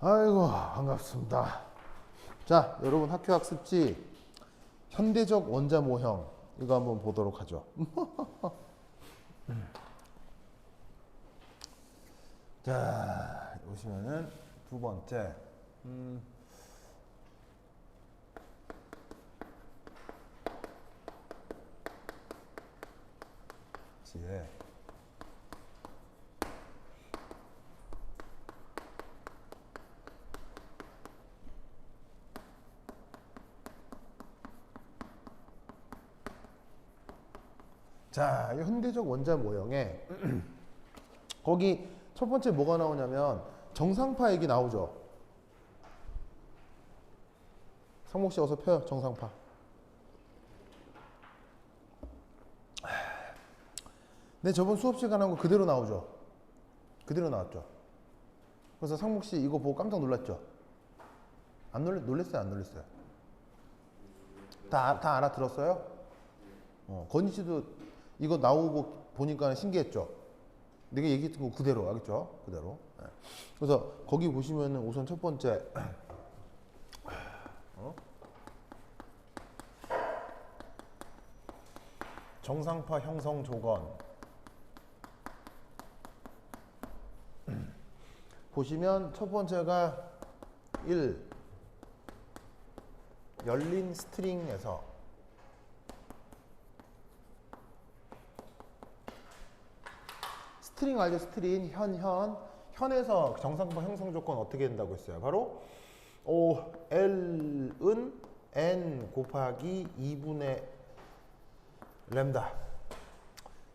아이고 반갑습니다. 자, 여러분 학교학습지 현대적 원자 모형 이거 한번 보도록 하죠. 자, 보시면은 두 번째 지혜 자, 이 현대적 원자 모형에 거기 첫 번째 뭐가 나오냐면 정상파 얘기 나오죠. 상목 씨 어서 펴요. 정상파. 네, 저번 수업 시간에 한 거 그대로 나오죠. 그대로 나왔죠. 그래서 상목 씨 이거 보고 깜짝 놀랐죠. 안 놀랬어요? 안 놀랬어요? 다 알아들었어요? 건희 씨도 이거 나오고 보니까 신기했죠. 내가 얘기했던 거 그대로 알겠죠? 그대로. 네. 그래서 거기 보시면은 우선 첫 번째 정상파 형성 조건 보시면 첫 번째가 1. 열린 스트링에서 스트링 알죠? 스트링 현에서 정상파 형성 조건 어떻게 된다고 했어요? 바로 L은 n 곱하기 2분의 램다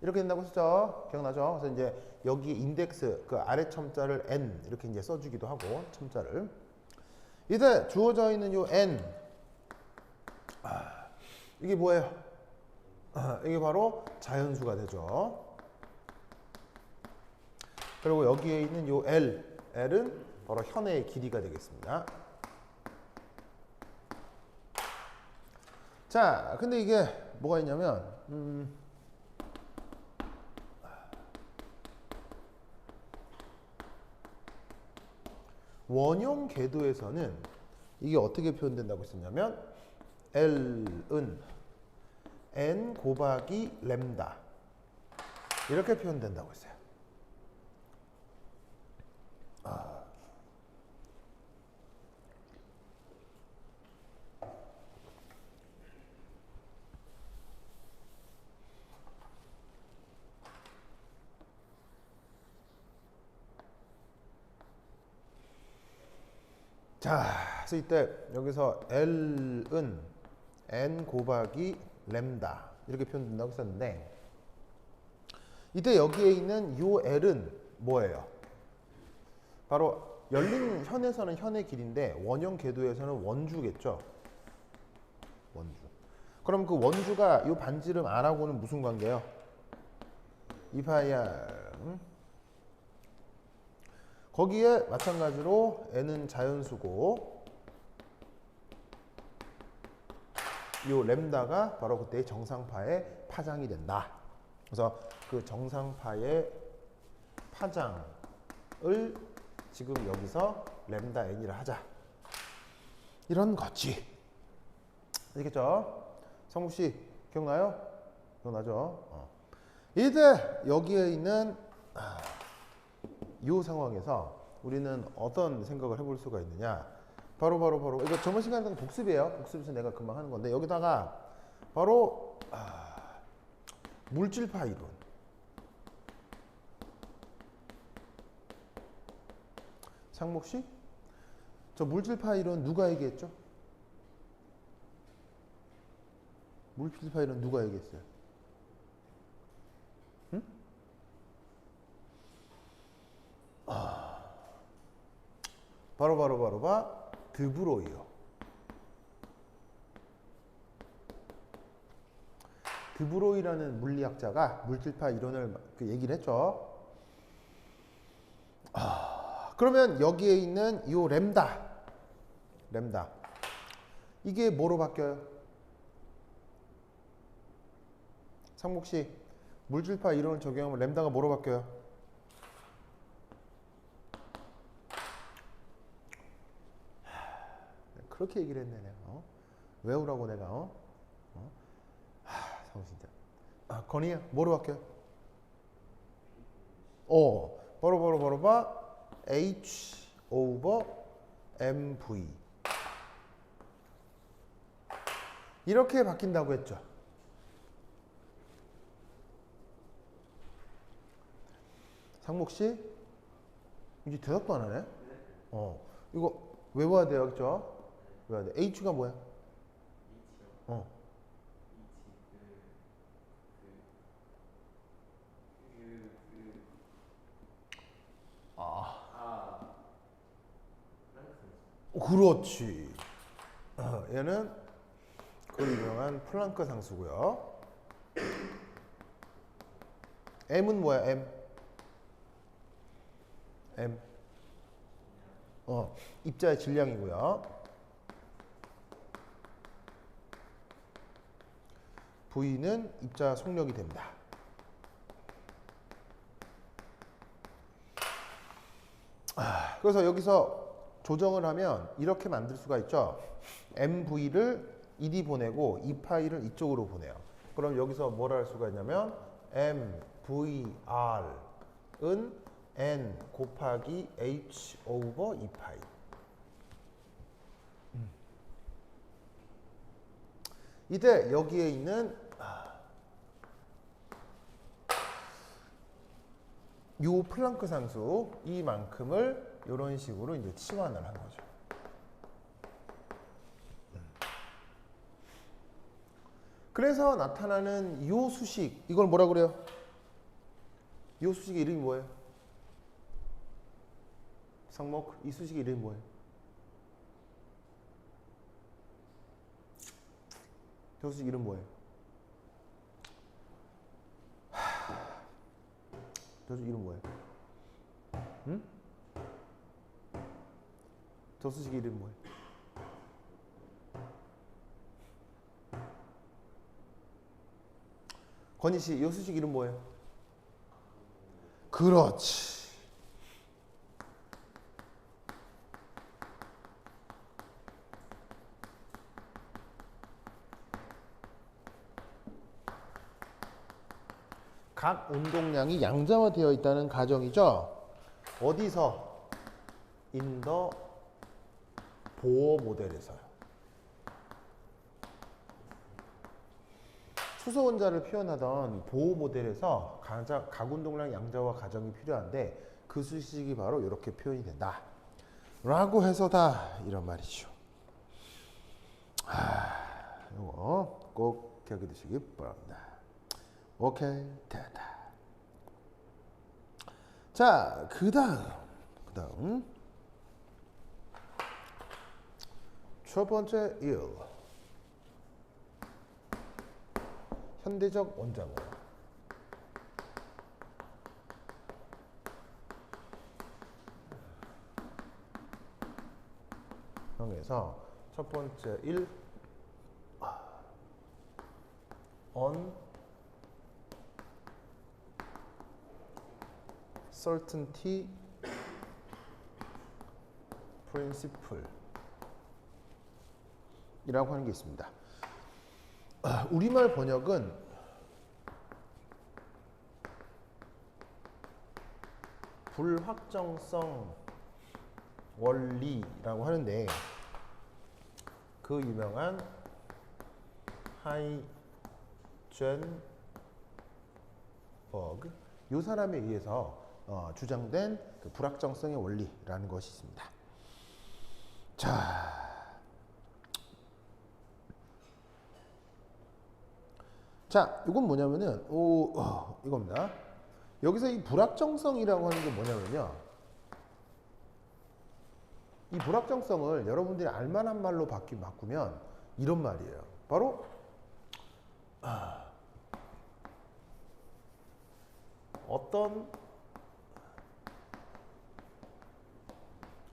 이렇게 된다고 했죠. 기억나죠? 그래서 이제 여기 인덱스 그 아래 첨자를 n 이렇게 이제 써주기도 하고 첨자를 이제 주어져 있는 요 n 이게 뭐예요? 이게 바로 자연수가 되죠. 그리고 여기에 있는 요 L은 바로 현의 길이가 되겠습니다. 자, 근데 이게 뭐가 있냐면 원형 궤도에서는 이게 어떻게 표현된다고 했었냐면 L은 n 곱하기 램다 이렇게 표현된다고 했어요. 자, 그래서 이때 여기서 L은 n 곱하기 램다 이렇게 표현된다고 했었는데 이때 여기에 있는 요 L은 뭐예요? 바로 열린 현에서는 현의 길인데 원형 궤도에서는 원주겠죠. 원주. 그럼 그 원주가 요 반지름 R하고는 무슨 관계예요? 2파이R. 거기에 마찬가지로 n은 자연수고 요 램다가 바로 그때의 정상파의 파장이 된다. 그래서 그 정상파의 파장을 지금 여기서 램다 n이라 하자. 이런 거지. 알겠죠? 성국 씨 기억나요? 기억나죠? 이제 여기에 있는 이 상황에서 우리는 어떤 생각을 해볼 수가 있느냐? 바로 이거 저번 시간에 복습이에요. 복습에서 내가 금방 하는 건데 여기다가 바로 물질파 이론. 상목 씨, 저 물질파 이론 누가 얘기했죠? 물질파 이론 누가 얘기했어요? 응? 바로 드브로이요. 드브로이라는 물리학자가 물질파 이론을 얘기를 했죠. 그러면 여기에 있는 이 램다 이게 뭐로 바뀌어요? 상목 씨, 물질파 이론을 적용하면 램다가 뭐로 바뀌어요? 그렇게 얘기를 했네 내가. 외우라고 내가. 상우 진짜. 건이야 뭐로 할게요? 바로 봐. H over MV 이렇게 바뀐다고 했죠. 상목 씨 이제 대답도 안 하네. 이거 외워야 돼요, 그렇죠? 외워야 돼. H가 뭐야? 어. 그렇지. 얘는 그 유명한 플랑크 상수고요. M은 뭐야? M. 입자의 질량이고요. V는 입자 속력이 됩니다. 그래서 여기서 조정을 하면 이렇게 만들 수가 있죠. MV를 ED 보내고 이 파일을 이쪽으로 보내요. 그럼 여기서 뭘 할 수가 있냐면 MVR은 N 곱하기 H 오버 2파이. 이때 여기에 있는 요 플랑크 상수 이만큼을 이런 식으로 이제 치환을 한 거죠. 그래서 나타나는 요 수식 이걸 뭐라 그래요? 요 수식의 이름이 뭐예요? 상목 이 수식의 이름이 뭐예요? 저 수식 이름 뭐예요? 저 수식 이름 뭐예요? 응? 저 수식 이름 뭐예요? 건희 씨, 이 수식 이름 뭐예요? 그렇지. 각 운동량이 양자화되어 있다는 가정이죠. 어디서? 인더 보어 모델에서요. 수소 원자를 표현하던 보호 모델에서 각 운동량 양자화 가정이 필요한데 그 수식이 바로 이렇게 표현이 된다. 라고 해서다 이런 말이죠. 이거 꼭 기억해 두시기 바랍니다. 오케이 됐다. 자, 그 다음 첫 번째 1 현대적 원자무. 형에서 첫 번째 1 uncertainty principle 이라고 하는 게 있습니다. 우리말 번역은 불확정성 원리라고 하는데 그 유명한 하이젠버그 이 사람에 의해서 주장된 그 불확정성의 원리라는 것이 있습니다. 자, 이건 뭐냐면은 이겁니다. 여기서 이 불확정성이라고 하는 게 뭐냐면요. 이 불확정성을 여러분들이 알만한 말로 바꾸면 이런 말이에요. 바로 어떤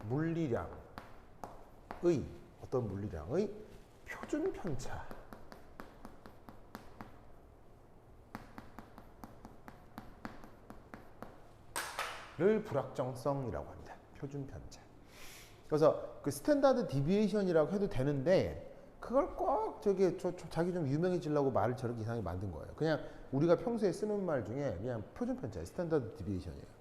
물리량의 표준 편차를 불확정성이라고 합니다. 표준 편차. 그래서 그 스탠다드 디비에이션이라고 해도 되는데 그걸 꼭 저기 자기 좀 유명해지려고 말을 저렇게 이상하게 만든 거예요. 그냥 우리가 평소에 쓰는 말 중에 그냥 표준편자예요. 스탠다드 디비에이션이에요.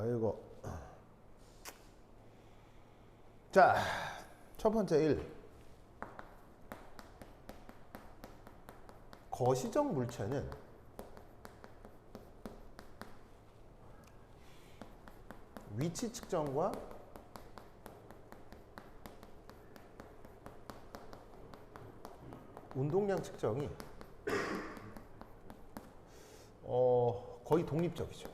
이거 자, 첫 번째 1. 거시적 물체는 위치 측정과 운동량 측정이 거의 독립적이죠.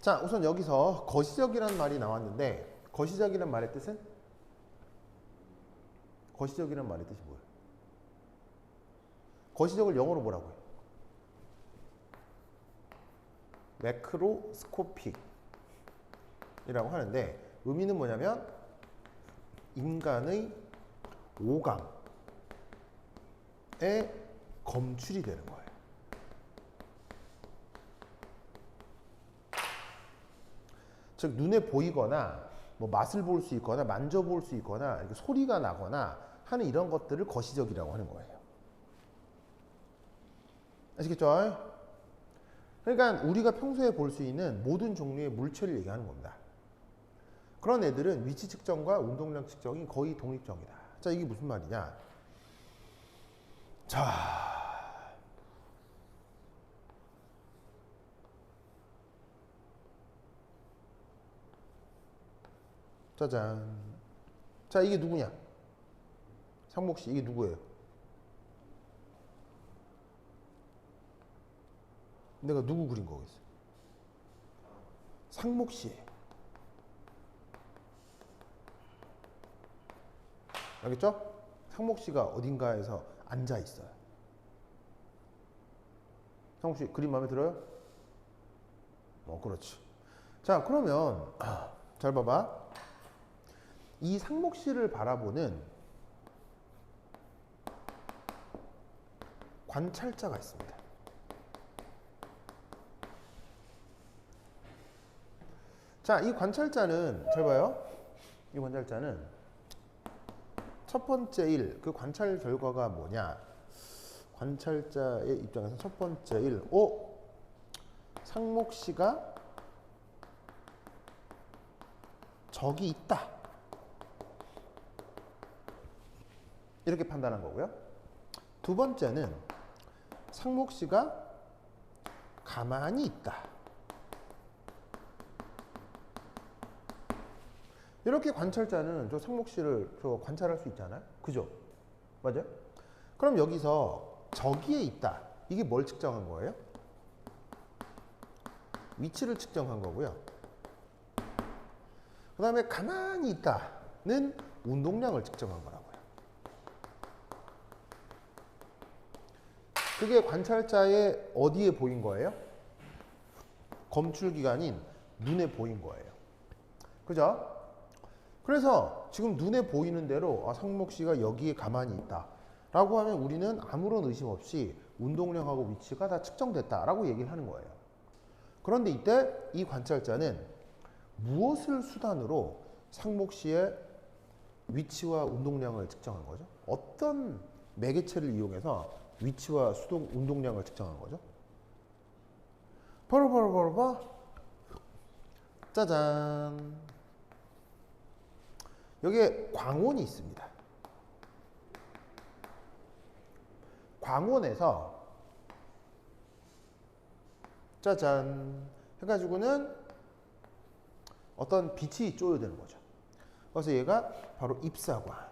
자, 우선 여기서 거시적이라는 말이 나왔는데 거시적이라는 말의 뜻은? 거시적이라는 말의 뜻이 뭐예요? 거시적을 영어로 뭐라고 해요? 매크로스코픽이라고 하는데 의미는 뭐냐면 인간의 오감에 검출이 되는 거예요. 즉 눈에 보이거나 뭐 맛을 볼 수 있거나 만져볼 수 있거나 이렇게 소리가 나거나 하는 이런 것들을 거시적이라고 하는 거예요. 아시겠죠? 그러니까 우리가 평소에 볼 수 있는 모든 종류의 물체를 얘기하는 겁니다. 그런 애들은 위치 측정과 운동량 측정이 거의 독립적이다. 자, 이게 무슨 말이냐? 자, 짜잔. 자, 이게 누구냐? 상목씨, 이게 누구예요? 내가 누구 그린 거겠어? 상목씨. 알겠죠? 상목씨가 어딘가에서 앉아 있어요. 상목씨, 그림 마음에 들어요? 그렇지. 자, 그러면 잘 봐봐. 이 상목씨를 바라보는 관찰자가 있습니다. 자, 이 관찰자는 잘 봐요. 이 관찰자는 첫 번째 일, 그 관찰 결과가 뭐냐? 관찰자의 입장에서 첫 번째 일, 상목씨가 저기 있다. 이렇게 판단한 거고요. 두 번째는 상목씨가 가만히 있다. 이렇게 관찰자는 저 상목씨를 관찰할 수 있잖아요. 그죠? 맞아요? 그럼 여기서 저기에 있다. 이게 뭘 측정한 거예요? 위치를 측정한 거고요. 그 다음에 가만히 있다는 운동량을 측정한 거라고요. 그게 관찰자의 어디에 보인 거예요? 검출기관인 눈에 보인 거예요. 그죠? 그래서 지금 눈에 보이는 대로 상목씨가 여기에 가만히 있다 라고 하면 우리는 아무런 의심 없이 운동량하고 위치가 다 측정됐다 라고 얘기를 하는 거예요. 그런데 이때 이 관찰자는 무엇을 수단으로 상목씨의 위치와 운동량을 측정한 거죠? 어떤 매개체를 이용해서 위치와 운동량을 측정한 거죠? 바로 짜잔. 여기에 광원이 있습니다. 광원에서 짜잔 해가지고는 어떤 빛이 쪼여드는 거죠. 그래서 얘가 바로 입사관.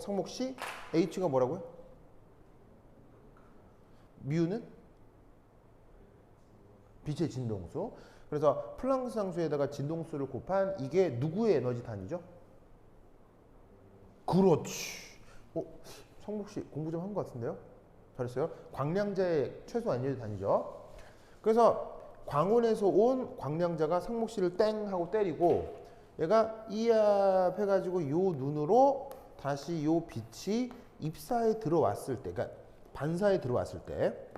상목씨 H가 뭐라고요? 뮤는 빛의 진동수. 그래서 플랑크 상수에다가 진동수를 곱한 이게 누구의 에너지 단위죠? 그렇지. 성목시 공부 좀 한 것 같은데요? 잘했어요. 광량자의 최소 안전이 다니죠. 그래서 광원에서 온 광량자가 상목시를 땡 하고 때리고 얘가 이압 해가지고 요 눈으로 다시 요 빛이 입사에 들어왔을 때, 그러니까 반사에 들어왔을 때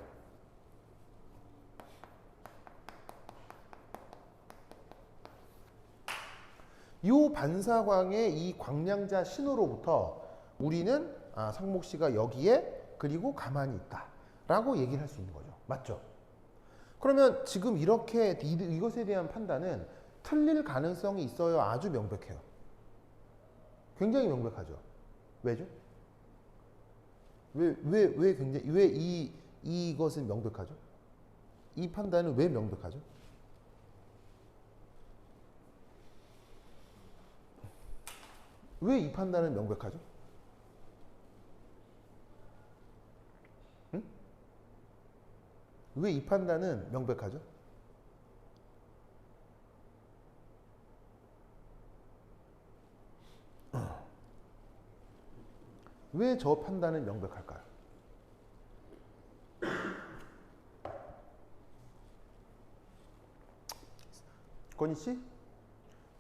이 반사광의 이 광량자 신호로부터 우리는 상목시가 여기에 그리고 가만히 있다 라고 얘기를 할 수 있는 거죠. 맞죠? 그러면 지금 이렇게 이것에 대한 판단은 틀릴 가능성이 있어요? 아주 명백해요? 굉장히 명백하죠. 왜죠? 왜 이것은 명백하죠? 이 판단은 왜 명백하죠? 왜 이 판단은 명백하죠? 응? 왜 이 판단은 명백하죠? 왜 저 판단은 명백할까요? 건희 씨?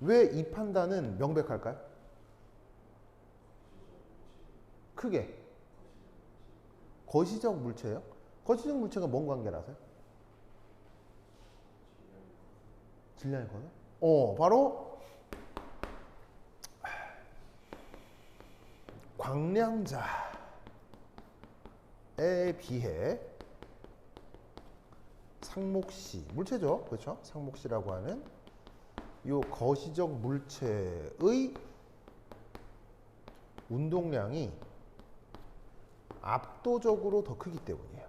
왜 이 판단은 명백할까요? 크게. 거시적 물체예요? 거시적 물체가 뭔 관계라서요? 질량이거든? 바로 광량자에 비해 상목시, 물체죠. 그렇죠? 상목시라고 하는 요 거시적 물체의 운동량이 압도적으로 더 크기 때문이에요.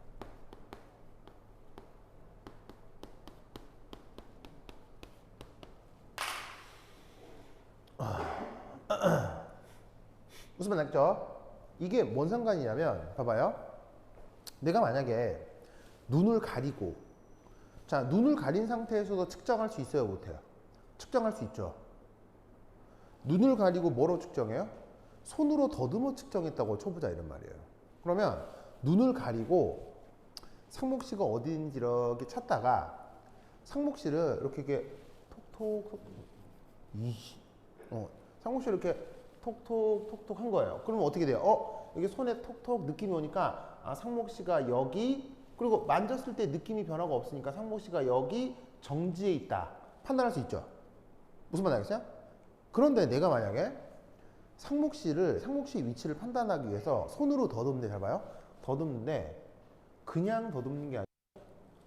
무슨 말 알겠죠? 이게 뭔 상관이냐면 봐봐요. 내가 만약에 눈을 가리고 자, 눈을 가린 상태에서도 측정할 수 있어요, 못해요? 측정할 수 있죠. 눈을 가리고 뭐로 측정해요? 손으로 더듬어 측정했다고 쳐보자 이런 말이에요. 그러면 눈을 가리고 상목시가 어딘지 이렇게 찾다가 상목시를 이렇게 톡톡 상목시를 이렇게 톡톡 한 거예요. 그러면 어떻게 돼요? 이게 손에 톡톡 느낌이 오니까 상목시가 여기, 그리고 만졌을 때 느낌이 변화가 없으니까 상목시가 여기 정지에 있다 판단할 수 있죠. 무슨 말 알겠어요? 그런데 내가 만약에 상목시 위치를 판단하기 위해서 손으로 더듬는데, 잘 봐요. 더듬는데 그냥 더듬는 게 아니라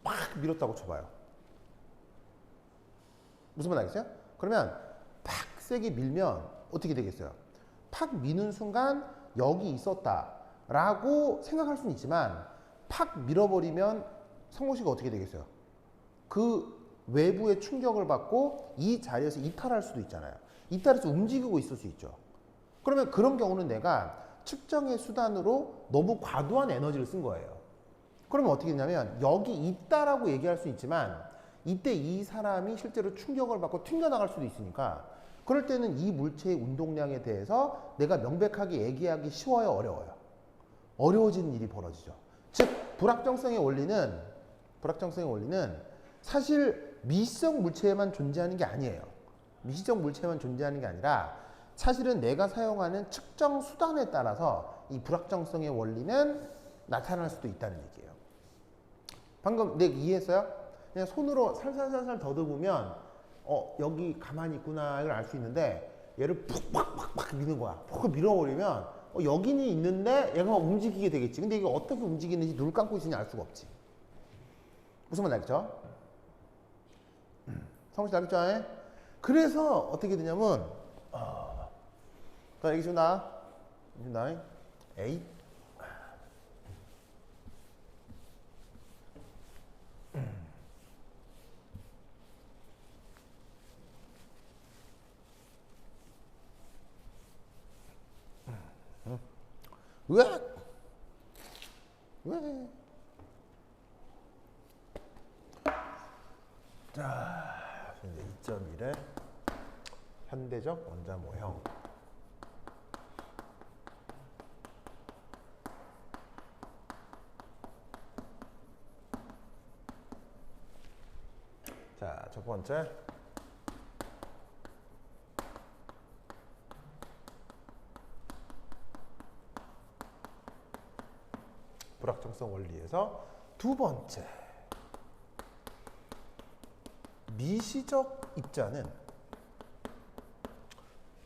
팍 밀었다고 쳐봐요. 무슨 말 알겠어요? 그러면 팍 세게 밀면 어떻게 되겠어요? 팍 미는 순간 여기 있었다 라고 생각할 수는 있지만 팍 밀어버리면 상목시가 어떻게 되겠어요? 그 외부의 충격을 받고 이 자리에서 이탈할 수도 있잖아요. 이탈해서 움직이고 있을 수 있죠. 그러면 그런 경우는 내가 측정의 수단으로 너무 과도한 에너지를 쓴 거예요. 그러면 어떻게 되냐면 여기 있다라고 얘기할 수 있지만 이때 이 사람이 실제로 충격을 받고 튕겨나갈 수도 있으니까 그럴 때는 이 물체의 운동량에 대해서 내가 명백하게 얘기하기 쉬워요, 어려워요? 어려워지는 일이 벌어지죠. 즉 불확정성의 원리는 사실 미시적 물체에만 존재하는 게 아니에요. 미시적 물체에만 존재하는 게 아니라 사실은 내가 사용하는 측정 수단에 따라서 이 불확정성의 원리는 나타날 수도 있다는 얘기예요. 방금 내가 이해했어요? 그냥 손으로 살살살살 더듬으면 여기 가만히 있구나 이걸 알 수 있는데 얘를 푹 미는 거야. 푹 밀어버리면 여기는 있는데 얘가 막 움직이게 되겠지. 근데 이게 어떻게 움직이는지 눈을 감고 있으니 알 수가 없지. 무슨 말 알겠죠? 성씨 알겠죠? 그래서 어떻게 되냐면 자, 여기 준다. 에잇. 왜? 자, 이제 2.1의 현대적 원자 모형. 첫 번째. 불확정성 원리에서 두 번째. 미시적 입자는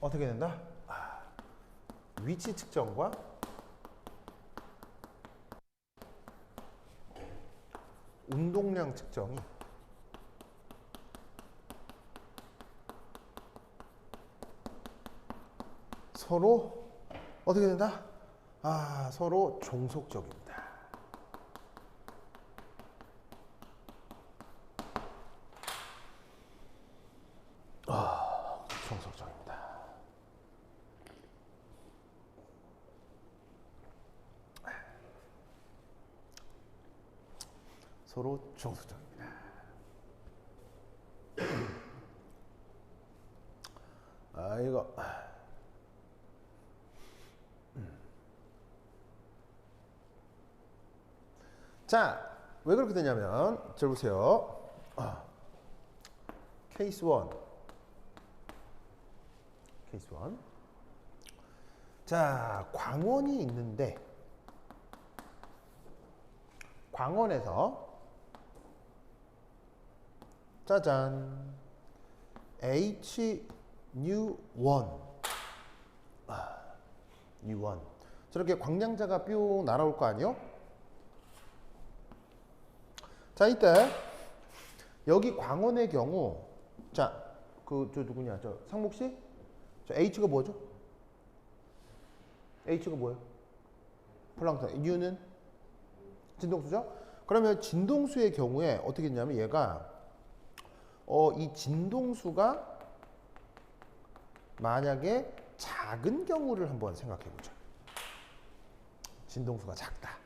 어떻게 된다? 위치 측정과 운동량 측정이 서로 어떻게 된다? 서로 종속적입니다. 종속적입니다. 서로 종속적입니다. 이거 자, 왜 그렇게 되냐면 잘 보세요. 케이스 1. 케이스 1. 자, 광원이 있는데 광원에서 짜잔 H new1 new1 저렇게 광량자가 뿅 날아올 거 아니요? 자, 이때 여기 광원의 경우 자, 저 누구냐? 저 상목 씨? 저 H가 뭐죠? H가 뭐예요? 플랑크ton. U는 진동수죠? 그러면 진동수의 경우에 어떻게 했냐면 얘가 이 진동수가 만약에 작은 경우를 한번 생각해 보죠. 진동수가 작다.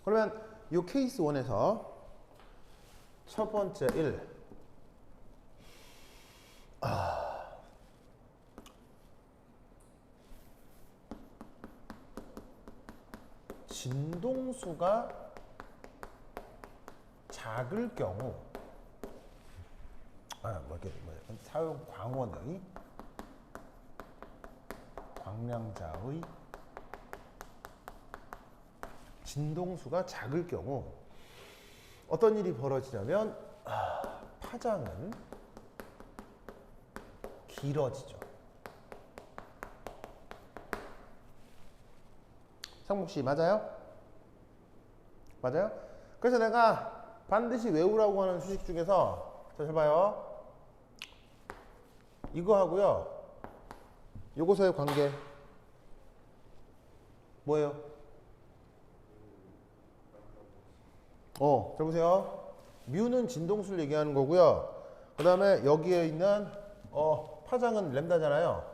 그러면 이 케이스 1에서 첫 번째 1. 진동수가 작을 경우 사용 광원의 광량자의 진동수가 작을 경우 어떤 일이 벌어지냐면 파장은 길어지죠. 상목씨 맞아요? 맞아요? 그래서 내가 반드시 외우라고 하는 수식 중에서 잘 봐요. 이거 하고요. 요거서의 관계 뭐예요? 잘 보세요. 뮤는 진동수를 얘기하는 거고요. 그 다음에 여기에 있는 파장은 램다잖아요.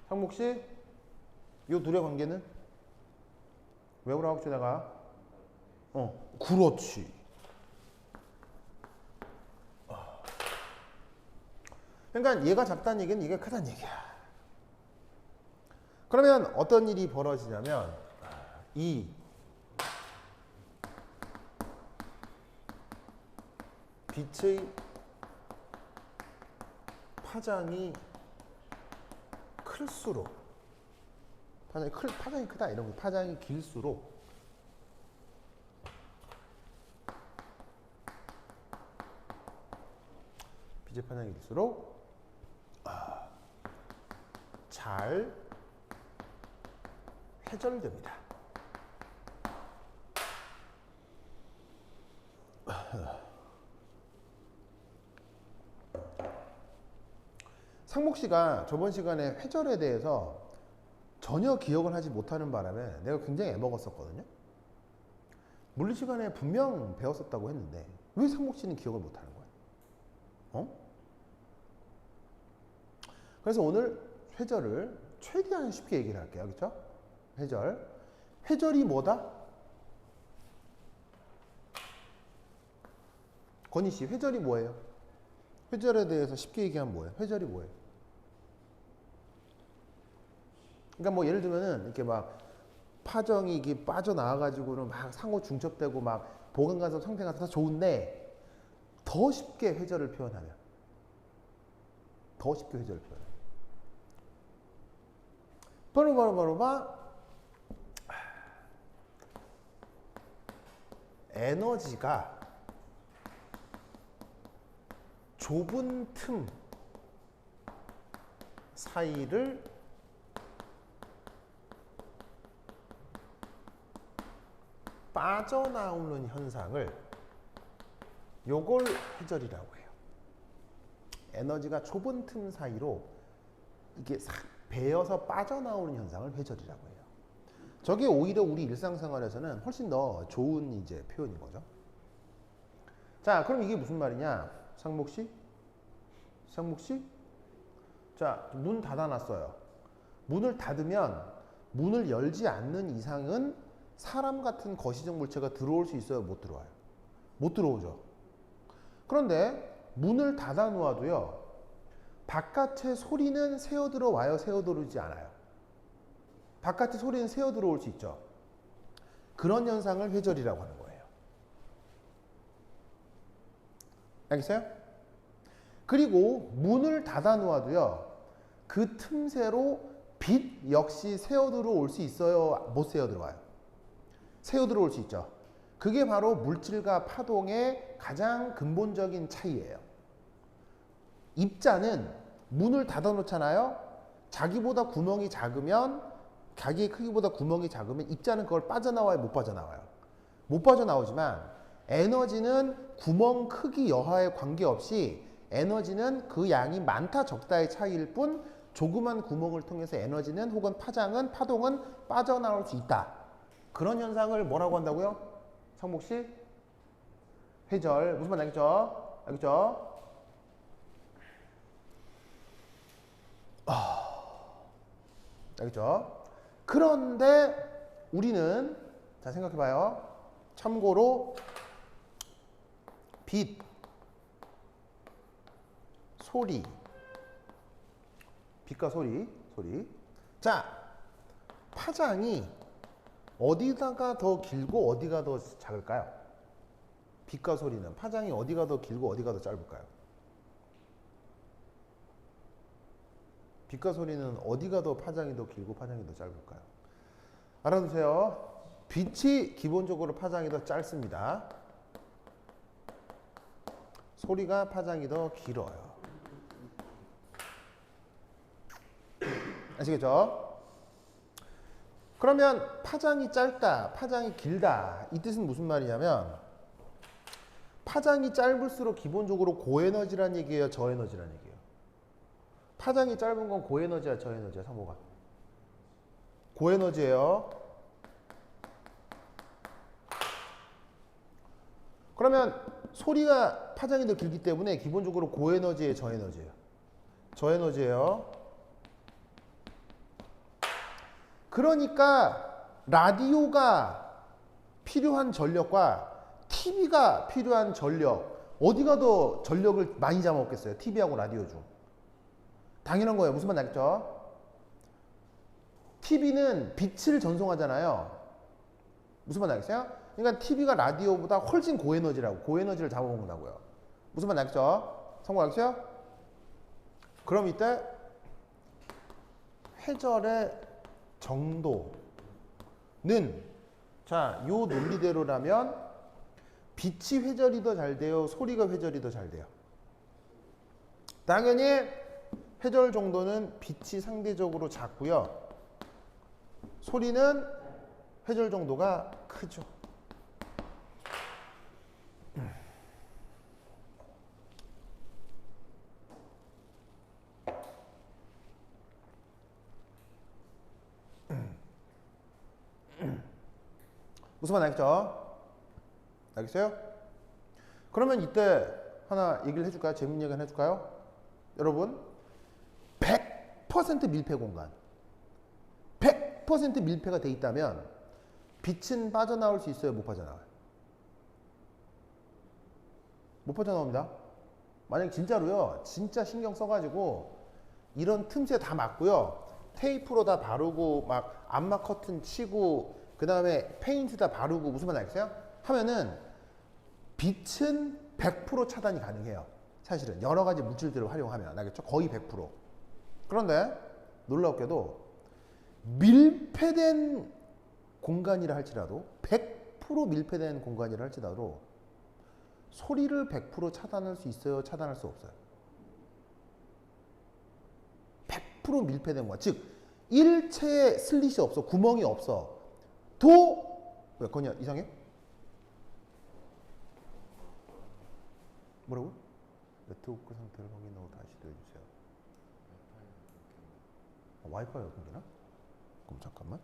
상목씨 요 둘의 관계는 외우라고 했지 내가. 그렇지. 그러니까 얘가 작다는 얘기는 이게 크다는 얘기야. 그러면 어떤 일이 벌어지냐면 이 빛의 파장이 클수록 파장이 크다 이런 거 파장이 길수록 빛의 파장이 길수록 잘 회절됩니다. 상목 씨가 저번 시간에 회절에 대해서 전혀 기억을 하지 못하는 바람에 내가 굉장히 애먹었었거든요. 물리 시간에 분명 배웠었다고 했는데 왜 상목 씨는 기억을 못하는 거야? 그래서 오늘 회절을 최대한 쉽게 얘기를 할게요. 그렇죠? 회절. 회절이 뭐다? 건희 씨, 회절이 뭐예요? 회절에 대해서 쉽게 얘기하면 뭐예요? 회절이 뭐예요? 그러니까 뭐 예를 들면은 이렇게 막 파정이 이게 빠져나와가지고는 막 상호 중첩되고 막 보강간섭 형태가 다 좋은데 더 쉽게 회절을 표현하면 더 쉽게 회절을 표현하면 바로 에너지가 좁은 틈 사이를 빠져나오는 현상을 요걸 회절이라고 해요. 에너지가 좁은 틈 사이로 이게 싹 배어서 빠져나오는 현상을 회절이라고 해요. 저게 오히려 우리 일상생활에서는 훨씬 더 좋은 이제 표현인 거죠. 자, 그럼 이게 무슨 말이냐? 상목 씨? 상목 씨? 자, 문 닫아놨어요. 문을 닫으면 문을 열지 않는 이상은 사람 같은 거시적 물체가 들어올 수 있어요? 못 들어와요? 못 들어오죠. 그런데 문을 닫아 놓아도요. 바깥의 소리는 새어 들어와요? 새어 들어오지 않아요? 바깥의 소리는 새어 들어올 수 있죠. 그런 현상을 회절이라고 하는 거예요. 알겠어요? 그리고 문을 닫아 놓아도요. 그 틈새로 빛 역시 새어 들어올 수 있어요? 못 새어 들어와요? 새어 들어올 수 있죠. 그게 바로 물질과 파동의 가장 근본적인 차이예요. 입자는 문을 닫아 놓잖아요. 자기보다 구멍이 작으면 자기의 크기보다 구멍이 작으면 입자는 그걸 빠져나와요? 못 빠져나와요? 못 빠져나오지만 에너지는 구멍 크기 여하에 관계없이 에너지는 그 양이 많다 적다의 차이일 뿐 조그만 구멍을 통해서 에너지는 혹은 파장은 파동은 빠져나올 수 있다. 그런 현상을 뭐라고 한다고요? 성복 씨? 회절. 무슨 말 알겠죠? 알겠죠? 알겠죠? 그런데 우리는 자 생각해봐요. 참고로 빛, 소리, 빛과 소리. 자, 파장이 어디다가 더 길고 어디가 더 작을까요? 빛과 소리는 파장이 어디가 더 길고 어디가 더 짧을까요? 빛과 소리는 어디가 더 파장이 더 길고 파장이 더 짧을까요? 알아두세요. 빛이 기본적으로 파장이 더 짧습니다. 소리가 파장이 더 길어요. 아시겠죠? 그러면 파장이 짧다, 파장이 길다 이 뜻은 무슨 말이냐면 파장이 짧을수록 기본적으로 고에너지란 얘기예요, 저에너지란 얘기예요? 파장이 짧은 건 고에너지야, 저에너지야, 상호가? 고에너지예요. 그러면 소리가 파장이 더 길기 때문에 기본적으로 고에너지예요, 저에너지예요? 저에너지예요. 그러니까 라디오가 필요한 전력과 TV가 필요한 전력 어디가 더 전력을 많이 잡아먹겠어요? TV하고 라디오 중. 당연한 거예요. 무슨 말 알겠죠? TV는 빛을 전송하잖아요. 무슨 말 알겠어요? 그러니까 TV가 라디오보다 훨씬 고에너지라고. 고에너지를 잡아먹는다고요. 무슨 말 알겠죠? 성공 알겠어요? 그럼 이때 회절의 정도는 자, 요 논리대로라면 빛이 회절이 더 잘 돼요? 소리가 회절이 더 잘 돼요? 당연히 회절 정도는 빛이 상대적으로 작고요. 소리는 회절 정도가 크죠. 무슨 말 알겠죠? 알겠어요? 그러면 이때 하나 얘기를 해줄까요? 재밌는 얘기 하나 해줄까요? 여러분 100% 밀폐 공간 100% 밀폐가 돼 있다면 빛은 빠져나올 수 있어요? 못 빠져나와요? 못 빠져나옵니다. 만약에 진짜로요 진짜 신경 써가지고 이런 틈새 다 막고요 테이프로 다 바르고 막 암막 커튼 치고 그 다음에 페인트 다 바르고 무슨 말 알겠어요? 하면은 빛은 100% 차단이 가능해요. 사실은 여러 가지 물질들을 활용하면 알겠죠? 거의 100%. 그런데 놀랍게도 밀폐된 공간이라 할지라도 100% 밀폐된 공간이라 할지라도 소리를 100% 차단할 수 있어요? 차단할 수 없어요? 100% 밀폐된 공간. 즉 일체의 슬릿이 없어. 구멍이 없어. 왜 거냐 이상해? 뭐라고? 네트워크 상태를 확인하고 다시 시도해주세요. 와이파이가 끊기나? 그럼 잠깐만.